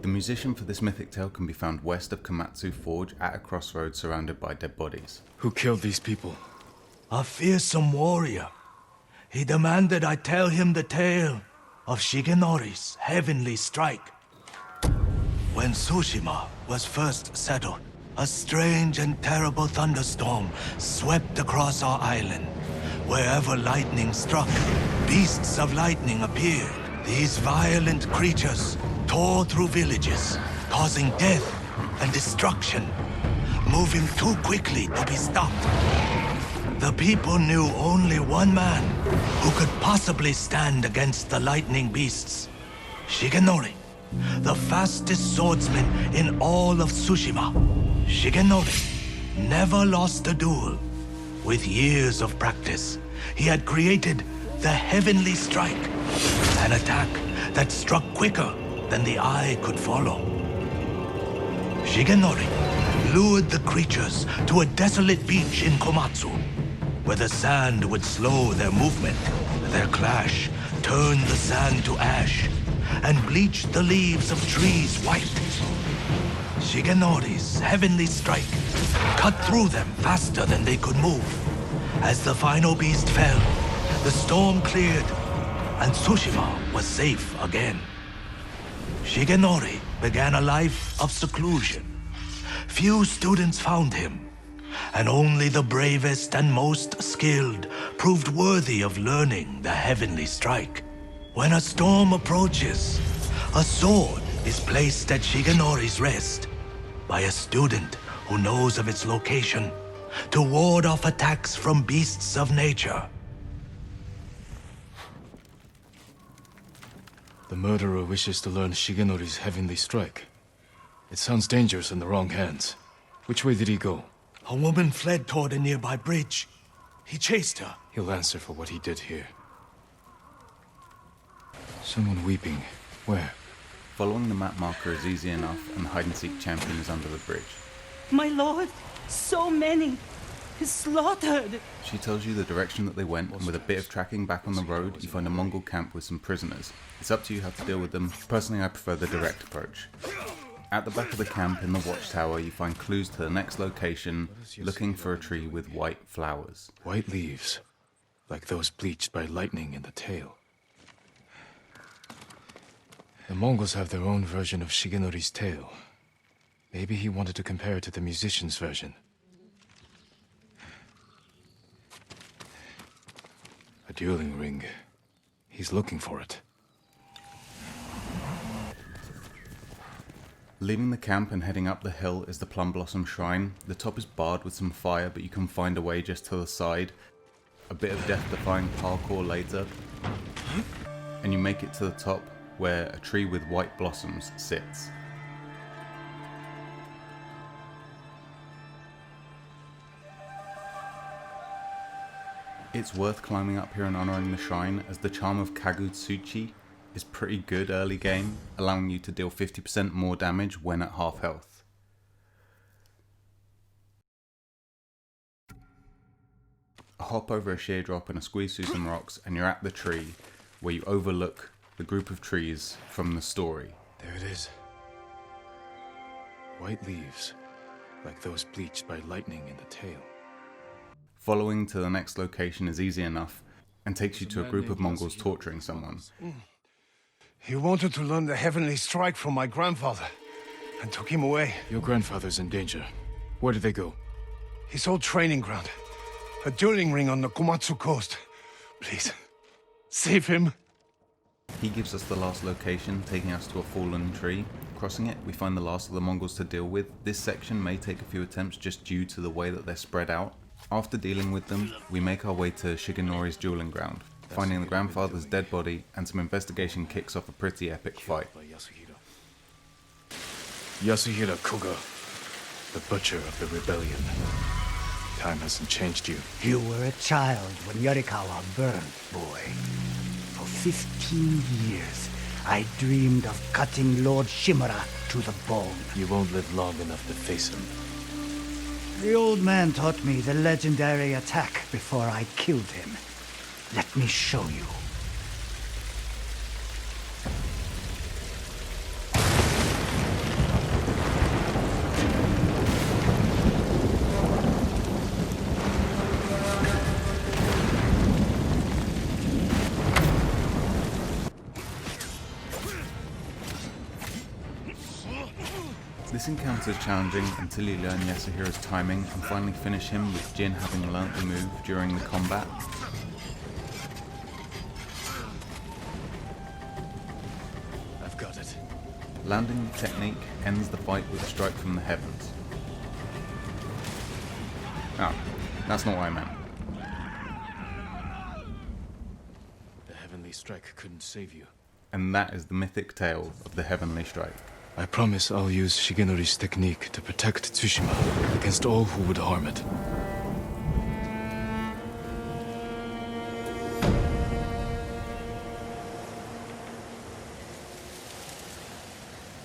The musician for this mythic tale can be found west of Komatsu Forge at a crossroads surrounded by dead bodies. Who killed these people? A fearsome warrior. He demanded I tell him the tale of Shigenori's heavenly strike. When Tsushima was first settled, a strange and terrible thunderstorm swept across our island. Wherever lightning struck, beasts of lightning appeared. These violent creatures tore through villages, causing death and destruction, moving too quickly to be stopped. The people knew only one man who could possibly stand against the lightning beasts. Shigenori, the fastest swordsman in all of Tsushima. Shigenori never lost a duel. With years of practice, he had created the Heavenly Strike, an attack that struck quicker than the eye could follow. Shigenori lured the creatures to a desolate beach in Komatsu, where the sand would slow their movement. Their clash turned the sand to ash and bleached the leaves of trees white. Shigenori's heavenly strike cut through them faster than they could move. As the final beast fell, the storm cleared, and Tsushima was safe again. Shigenori began a life of seclusion. Few students found him, and only the bravest and most skilled proved worthy of learning the heavenly strike. When a storm approaches, a sword is placed at Shigenori's rest by a student who knows of its location to ward off attacks from beasts of nature. The murderer wishes to learn Shigenori's heavenly strike. It sounds dangerous in the wrong hands. Which way did he go? A woman fled toward a nearby bridge. He chased her. He'll answer for what he did here. Someone weeping. Where? Following the map marker is easy enough, and the hide-and-seek champion is under the bridge. My lord, so many. Slaughtered. She tells you the direction that they went, and with a bit of tracking back on the road, you find a Mongol camp with some prisoners. It's up to you how to deal with them. Personally, I prefer the direct approach. At the back of the camp in the watchtower, you find clues to the next location, looking for a tree with white flowers. White leaves, like those bleached by lightning in the tail. The Mongols have their own version of Shigenori's tale. Maybe he wanted to compare it to the musician's version. A dueling ring. He's looking for it. Leaving the camp and heading up the hill is the Plum Blossom Shrine. The top is barred with some fire, but you can find a way just to the side. A bit of death-defying parkour later, and you make it to the top, where a tree with white blossoms sits. It's worth climbing up here and honouring the shrine, as the charm of Kagutsuchi is pretty good early game, allowing you to deal 50% more damage when at half health. A hop over a sheer drop and a squeeze through some rocks, and you're at the tree, where you overlook the group of trees from the story. There it is. White leaves, like those bleached by lightning in the tail. Following to the next location is easy enough, and takes you to a group of Mongols torturing someone. He wanted to learn the heavenly strike from my grandfather, and took him away. Your grandfather's in danger. Where did they go? His old training ground. A dueling ring on the Komatsu coast. Please, save him. He gives us the last location, taking us to a fallen tree. Crossing it, we find the last of the Mongols to deal with. This section may take a few attempts just due to the way that they're spread out. After dealing with them, we make our way to Shigenori's dueling ground, finding the grandfather's dead body, and some investigation kicks off a pretty epic fight. Yasuhira Koga, the butcher of the rebellion. Time hasn't changed you. You were a child when Yorikawa burned, boy. For 15 years, I dreamed of cutting Lord Shimura to the bone. You won't live long enough to face him. The old man taught me the legendary attack before I killed him. Let me show you. This encounter is challenging until you learn Yasuhira's timing and finally finish him with Jin having learnt the move during the combat. I've got it. Landing the technique ends the fight with a strike from the heavens. Oh, that's not what I meant. The heavenly strike couldn't save you. And that is the mythic tale of the Heavenly Strike. I promise I'll use Shigenori's technique to protect Tsushima against all who would harm it.